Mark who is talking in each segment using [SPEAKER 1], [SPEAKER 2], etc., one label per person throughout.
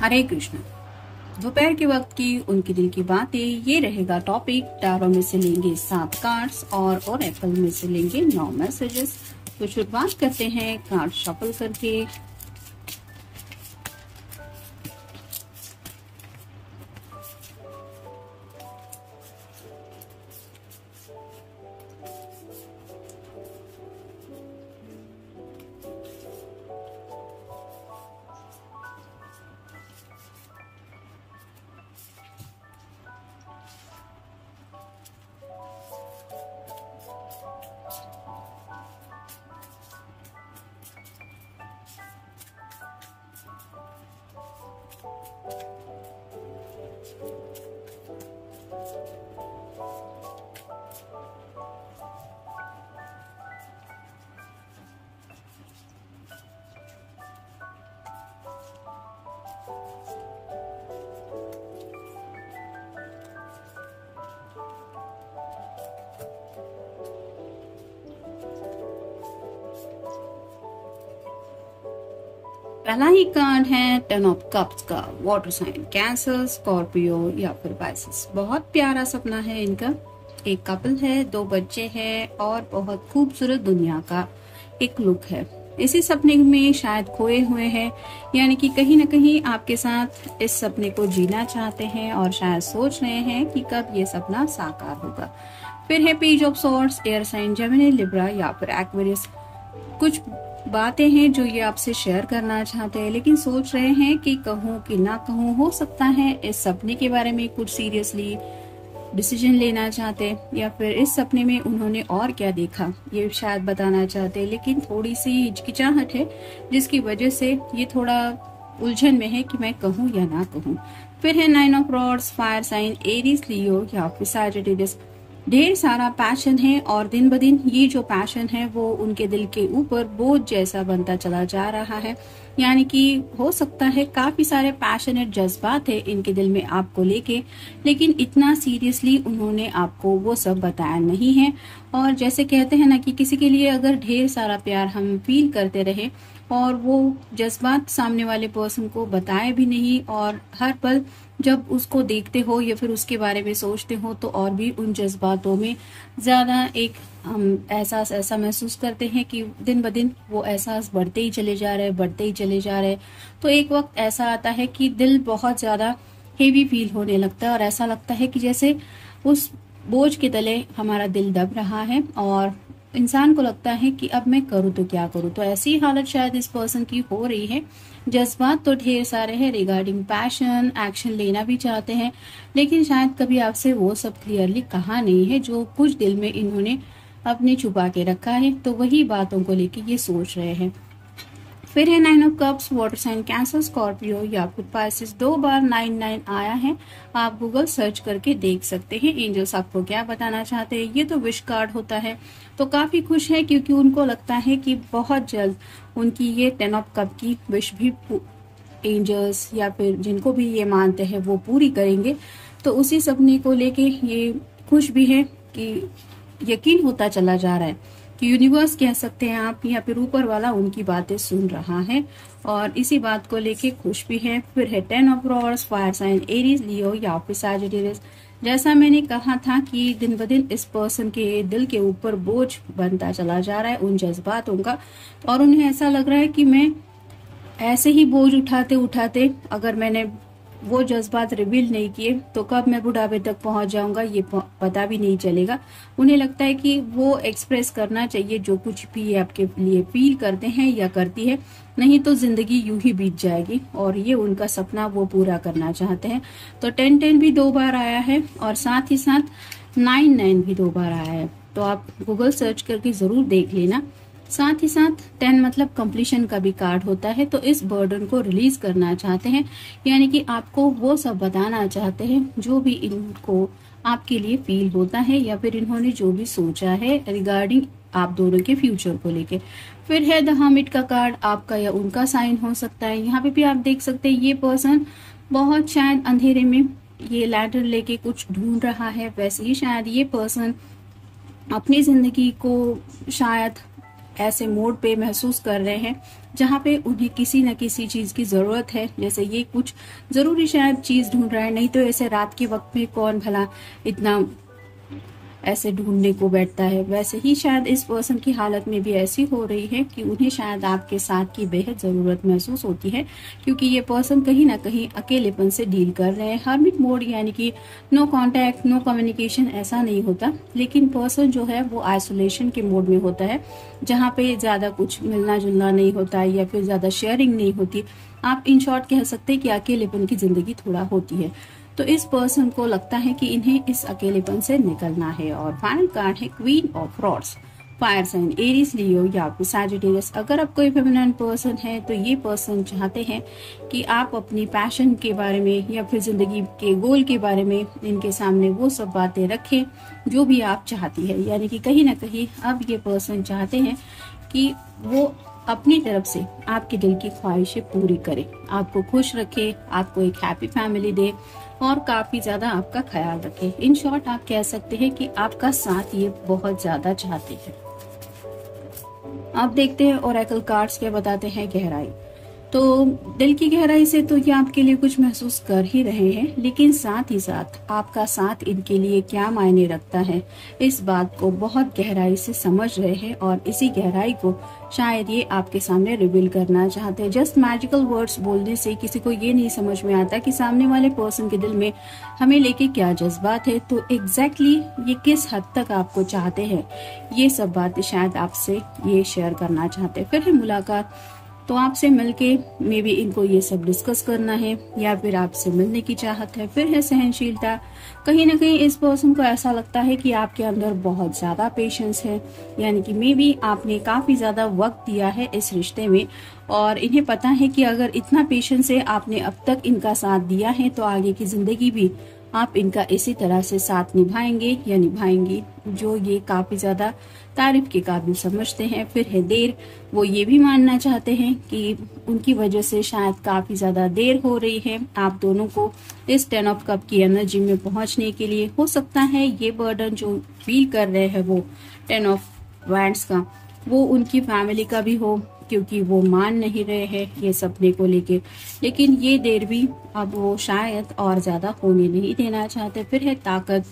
[SPEAKER 1] हरे कृष्ण। दोपहर के वक्त की उनके दिल की बातें, ये रहेगा टॉपिक। टैरो में से लेंगे 7 कार्ड्स और ओरेकल में से लेंगे 9 मैसेजेस। तो शुरुआत करते हैं कार्ड शफल करके। पहला ही कार्ड है 10 ऑफ कप्स का। वाटर साइन कैंसर, स्कॉर्पियो या फिर पाइसेस। बहुत प्यारा सपना है इनका। एक कपल है, 2 बच्चे हैं और बहुत खूबसूरत दुनिया का एक लुक है। इसी सपने में शायद खोए हुए हैं, यानी कि कहीं ना कहीं आपके साथ इस सपने को जीना चाहते हैं और शायद सोच रहे हैं कि कब ये सपना साकार होगा। फिर है page of swords, air sign Gemini, Libra या फिर एक्वेरियस। कुछ बातें हैं जो ये आपसे शेयर करना चाहते हैं, लेकिन सोच रहे हैं कि कहूँ कि ना कहूँ। हो सकता है इस सपने के बारे में कुछ सीरियसली डिसीजन लेना चाहते, या फिर इस सपने में उन्होंने और क्या देखा ये शायद बताना चाहते, लेकिन थोड़ी सी हिचकिचाहट है जिसकी वजह से ये थोड़ा उलझन में है कि मैं कहूँ या ना कहूँ। फिर है 9 of rods, fire sign Aries, Leo या फिर सैजिटेरियस। ढेर सारा पैशन है और दिन ब दिन ये जो पैशन है वो उनके दिल के ऊपर बोझ जैसा बनता चला जा रहा है। यानी कि हो सकता है काफी सारे पैशनेट जज्बात है इनके दिल में आपको लेके, लेकिन इतना सीरियसली उन्होंने आपको वो सब बताया नहीं है। और जैसे कहते हैं ना कि किसी के लिए अगर ढेर सारा प्यार हम फील करते रहे और वो जज्बात सामने वाले पर्सन को बताए भी नहीं, और हर पल जब उसको देखते हो या फिर उसके बारे में सोचते हो तो और भी उन जज्बातों में ज्यादा एक हम एहसास ऐसा महसूस करते हैं कि दिन ब दिन वो एहसास बढ़ते ही चले जा रहे, बढ़ते ही चले जा रहे। तो एक वक्त ऐसा आता है कि दिल बहुत ज्यादा हेवी फील होने लगता है और ऐसा लगता है कि जैसे उस बोझ के तले हमारा दिल दब रहा है और इंसान को लगता है कि अब मैं करूँ तो क्या करूँ। तो ऐसी हालत शायद इस पर्सन की हो रही है। जज्बात तो ढेर सारे हैं रिगार्डिंग पैशन, एक्शन लेना भी चाहते हैं, लेकिन शायद कभी आपसे वो सब क्लियरली कहा नहीं है जो कुछ दिल में इन्होंने अपने छुपा के रखा है। तो वही बातों को लेके ये सोच रहे हैं। फिर है 9 of cups, water sign Cancer, Scorpio या फिर पाइसेस। 2 बार 9 आया है। आप गूगल सर्च करके देख सकते हैं एंजल्स आपको क्या बताना चाहते हैं। ये तो विश कार्ड होता है, तो काफी खुश है क्योंकि उनको लगता है कि बहुत जल्द उनकी ये 10 ऑफ कप की विश भी एंजल्स या फिर जिनको भी ये मानते हैं वो पूरी करेंगे। तो उसी सपने को लेके ये खुश भी है कि यकीन होता चला जा रहा है कि यूनिवर्स कह सकते हैं आप, या फिर ऊपर वाला उनकी बातें सुन रहा है और इसी बात को लेके खुश भी है। फिर है 10 of rods, fire sign Aries, Leo या फिर सैजिटेरियस। जैसा मैंने कहा था कि दिन ब दिन इस पर्सन के दिल के ऊपर बोझ बनता चला जा रहा है उन जज्बातों का, और उन्हें ऐसा लग रहा है कि मैं ऐसे ही बोझ उठाते उठाते अगर मैंने वो जज्बात रिवील नहीं किए तो कब मैं बुढ़ापे तक पहुंच जाऊंगा ये पता भी नहीं चलेगा। उन्हें लगता है कि वो एक्सप्रेस करना चाहिए जो कुछ भी आपके लिए फील करते हैं या करती है, नहीं तो जिंदगी यूं ही बीत जाएगी। और ये उनका सपना वो पूरा करना चाहते हैं। तो 10-10 भी 2 बार आया है और साथ ही साथ 9-9 भी 2 बार आया है। तो आप गूगल सर्च करके जरूर देख लेना। साथ ही साथ 10 मतलब कंप्लीशन का भी कार्ड होता है। तो इस बर्डन को रिलीज करना चाहते हैं, यानी कि आपको वो सब बताना चाहते हैं जो भी इनको आपके लिए फील होता है या फिर इन्होंने जो भी सोचा है रिगार्डिंग आप दोनों के फ्यूचर को लेके। फिर है द हर्मिट का कार्ड, आपका या उनका साइन हो सकता है। यहाँ पे भी आप देख सकते हैं ये पर्सन बहुत शायद अंधेरे में ये लैडर लेके कुछ ढूंढ रहा है, वैसे ही शायद ये पर्सन अपनी जिंदगी को शायद ऐसे मोड पे महसूस कर रहे हैं जहाँ पे उन्हें किसी न किसी चीज की जरूरत है। जैसे ये कुछ जरूरी शायद चीज ढूंढ रहा है, नहीं तो ऐसे रात के वक्त में कौन भला इतना ऐसे ढूंढने को बैठता है। वैसे ही शायद इस पर्सन की हालत में भी ऐसी हो रही है कि उन्हें शायद आपके साथ की बेहद जरूरत महसूस होती है, क्योंकि ये पर्सन कहीं ना कहीं अकेलेपन से डील कर रहे हैं। हर्मिट मोड यानी कि नो कांटेक्ट, नो कम्युनिकेशन ऐसा नहीं होता, लेकिन पर्सन जो है वो आइसोलेशन के मोड में होता है, जहाँ पे ज्यादा कुछ मिलना जुलना नहीं होता या फिर ज्यादा शेयरिंग नहीं होती। आप इन शॉर्ट कह सकते हैं कि अकेलेपन की जिंदगी थोड़ा होती है। तो इस पर्सन को लगता है कि इन्हें इस अकेलेपन से निकलना है। और फाइनल कार्ड है queen of rods, fire sign Aries, Leo या फिर सैजिटेरियस। अगर आप कोई फेमिनिन पर्सन है तो ये पर्सन चाहते हैं कि आप अपनी पैशन के बारे में या फिर जिंदगी के गोल के बारे में इनके सामने वो सब बातें रखें जो भी आप चाहती है। यानी कि कहीं ना कहीं अब ये पर्सन चाहते हैं कि वो अपनी तरफ से आपके दिल की ख्वाहिशें पूरी करे, आपको खुश रखे, आपको एक हैप्पी फैमिली दे और काफी ज्यादा आपका ख्याल रखे। इन शॉर्ट आप कह सकते हैं कि आपका साथ ये बहुत ज्यादा चाहते हैं। अब देखते हैं ओरेकल कार्ड्स क्या बताते हैं गहराई। तो दिल की गहराई से तो ये आपके लिए कुछ महसूस कर ही रहे हैं, लेकिन साथ ही साथ आपका साथ इनके लिए क्या मायने रखता है इस बात को बहुत गहराई से समझ रहे हैं और इसी गहराई को शायद ये आपके सामने रिवील करना चाहते हैं। जस्ट मैजिकल वर्ड्स बोलने से किसी को ये नहीं समझ में आता कि सामने वाले पर्सन के दिल में हमें लेके क्या जज्बात है, तो एग्जैक्टली ये किस हद तक आपको चाहते हैं, ये सब बातें शायद आपसे ये शेयर करना चाहते हैं। फिर है मुलाकात, तो आपसे मिलके मे बी इनको ये सब डिस्कस करना है या फिर आपसे मिलने की चाहत है। फिर है सहनशीलता, कहीं ना कहीं इस पर्सन को ऐसा लगता है कि आपके अंदर बहुत ज्यादा पेशेंस है, यानी कि मे बी आपने काफी ज्यादा वक्त दिया है इस रिश्ते में और इन्हें पता है कि अगर इतना पेशेंस से आपने अब तक इनका साथ दिया है तो आगे की जिंदगी भी आप इनका इसी तरह से साथ निभाएंगे या निभाएंगी, जो ये काफी ज्यादा तारीफ के काबिल समझते हैं। फिर है देर, वो ये भी मानना चाहते हैं कि उनकी वजह से शायद काफी ज्यादा देर हो रही है आप दोनों को इस 10 ऑफ कप की एनर्जी में पहुंचने के लिए। हो सकता है ये बर्डन जो फील कर रहे हैं वो 10 ऑफ वैंड्स का, वो उनकी फैमिली का भी हो, क्योंकि वो मान नहीं रहे हैं ये सपने को लेके, लेकिन ये देर भी अब वो शायद और ज्यादा होने नहीं देना चाहते। फिर है ताकत,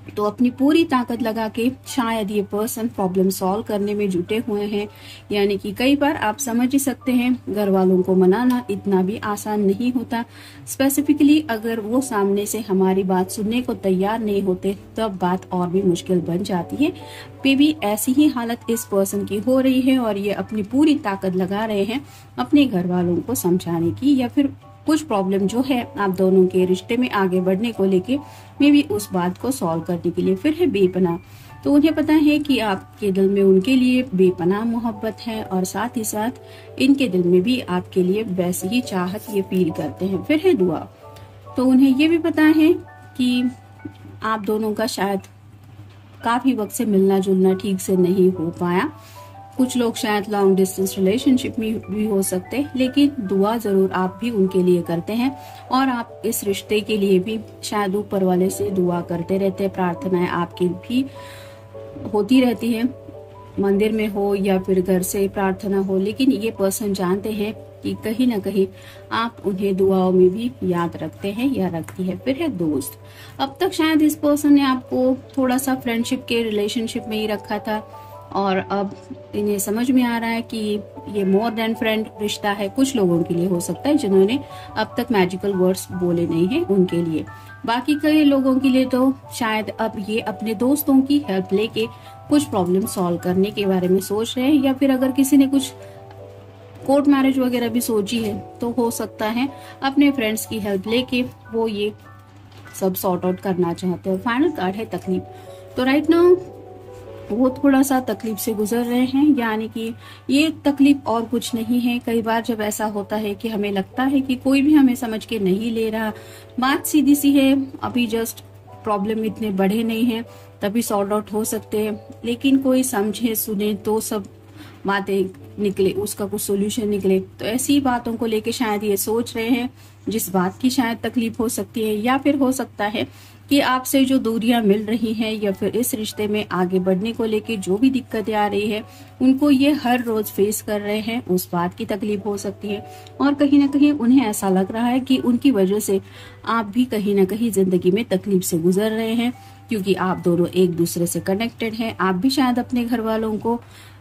[SPEAKER 1] तो अपनी पूरी ताकत लगा के शायद ये पर्सन प्रॉब्लम सॉल्व करने में जुटे हुए हैं। यानी कि कई बार आप समझ ही सकते हैं घर वालों को मनाना इतना भी आसान नहीं होता, स्पेसिफिकली अगर वो सामने से हमारी बात सुनने को तैयार नहीं होते तब बात और भी मुश्किल बन जाती है। पे भी ऐसी ही हालत इस पर्सन की हो रही है और ये अपनी पूरी ताकत लगा रहे हैं अपने घर वालों को समझाने की या फिर कुछ प्रॉब्लम जो है आप दोनों के रिश्ते में आगे बढ़ने को लेके मे भी उस बात को सॉल्व करने के लिए। फिर है बेपनाह, तो उन्हें पता है कि आपके दिल में उनके लिए बेपनाह मोहब्बत है और साथ ही साथ इनके दिल में भी आपके लिए वैसी ही चाहत ये फील करते हैं। फिर है दुआ, तो उन्हें ये भी पता है कि आप दोनों का शायद काफी वक्त से मिलना जुलना ठीक से नहीं हो पाया, कुछ लोग शायद लॉन्ग डिस्टेंस रिलेशनशिप में भी हो सकते, लेकिन दुआ जरूर आप भी उनके लिए करते हैं और आप इस रिश्ते के लिए भी शायद ऊपर वाले से दुआ करते रहते हैं। प्रार्थनाएं आपकी भी होती रहती है, मंदिर में हो या फिर घर से प्रार्थना हो, लेकिन ये पर्सन जानते हैं कि कहीं ना कहीं आप उन्हें दुआओं में भी याद रखते हैं या रखती है। फिर है दोस्त, अब तक शायद इस पर्सन ने आपको थोड़ा सा फ्रेंडशिप के रिलेशनशिप में ही रखा था और अब इन्हें समझ में आ रहा है कि ये मोर देन फ्रेंड रिश्ता है। कुछ लोगों के लिए हो सकता है जिन्होंने अब तक मैजिकल वर्ड्स बोले नहीं है उनके लिए, बाकी कई लोगों के लिए तो शायद अब ये अपने दोस्तों की हेल्प लेके कुछ प्रॉब्लम सॉल्व करने के बारे में सोच रहे हैं, या फिर अगर किसी ने कुछ कोर्ट मैरिज वगैरह भी सोची है तो हो सकता है अपने फ्रेंड्स की हेल्प लेके वो ये सब सॉर्ट आउट करना चाहते हैं। फाइनल कार्ड है तकलीफ, तो राइट नाउ वो थोड़ा सा तकलीफ से गुजर रहे हैं, यानी कि ये तकलीफ और कुछ नहीं है। कई बार जब ऐसा होता है कि हमें लगता है कि कोई भी हमें समझ के नहीं ले रहा, बात सीधी सी है, अभी जस्ट प्रॉब्लम इतने बड़े नहीं है, तभी सॉर्ट आउट हो सकते हैं, लेकिन कोई समझे सुने तो सब बातें निकले, उसका कुछ सोल्यूशन निकले। तो ऐसी बातों को लेके शायद ये सोच रहे हैं जिस बात की शायद तकलीफ हो सकती है, या फिर हो सकता है कि आपसे जो दूरियां मिल रही हैं या फिर इस रिश्ते में आगे बढ़ने को लेके जो भी दिक्कतें आ रही है उनको ये हर रोज फेस कर रहे हैं, उस बात की तकलीफ हो सकती है। और कहीं ना कहीं उन्हें ऐसा लग रहा है कि उनकी वजह से आप भी कहीं ना कहीं जिंदगी में तकलीफ से गुजर रहे हैं, क्योंकि आप दोनों एक दूसरे से कनेक्टेड हैं। आप भी शायद अपने घर वालों को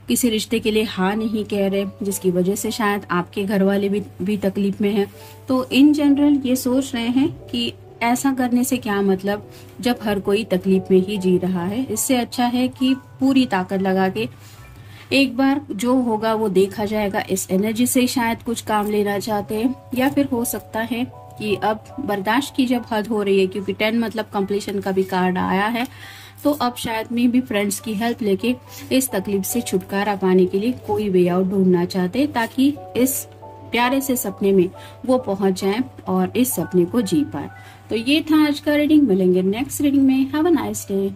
[SPEAKER 1] किसी रिश्ते के लिए हाँ नहीं कह रहे, जिसकी वजह से शायद आपके घर वाले भी तकलीफ में हैं। तो इन जनरल ये सोच रहे हैं कि ऐसा करने से क्या मतलब, जब हर कोई तकलीफ में ही जी रहा है। इससे अच्छा है कि पूरी ताकत लगा के एक बार जो होगा वो देखा जाएगा। इस एनर्जी से शायद कुछ काम लेना चाहते हैं, या फिर हो सकता है कि अब बर्दाश्त की जब हद हो रही है, क्योंकि 10 मतलब कंप्लीशन का भी कार्ड आया है, तो अब शायद मैं भी फ्रेंड्स की हेल्प लेके इस तकलीफ से छुटकारा पाने के लिए कोई वे आउट ढूंढना चाहते, ताकि इस प्यारे से सपने में वो पहुंच जाएं और इस सपने को जी पाए। तो ये था आज का रीडिंग। मिलेंगे नेक्स्ट रीडिंग में। Have a nice day.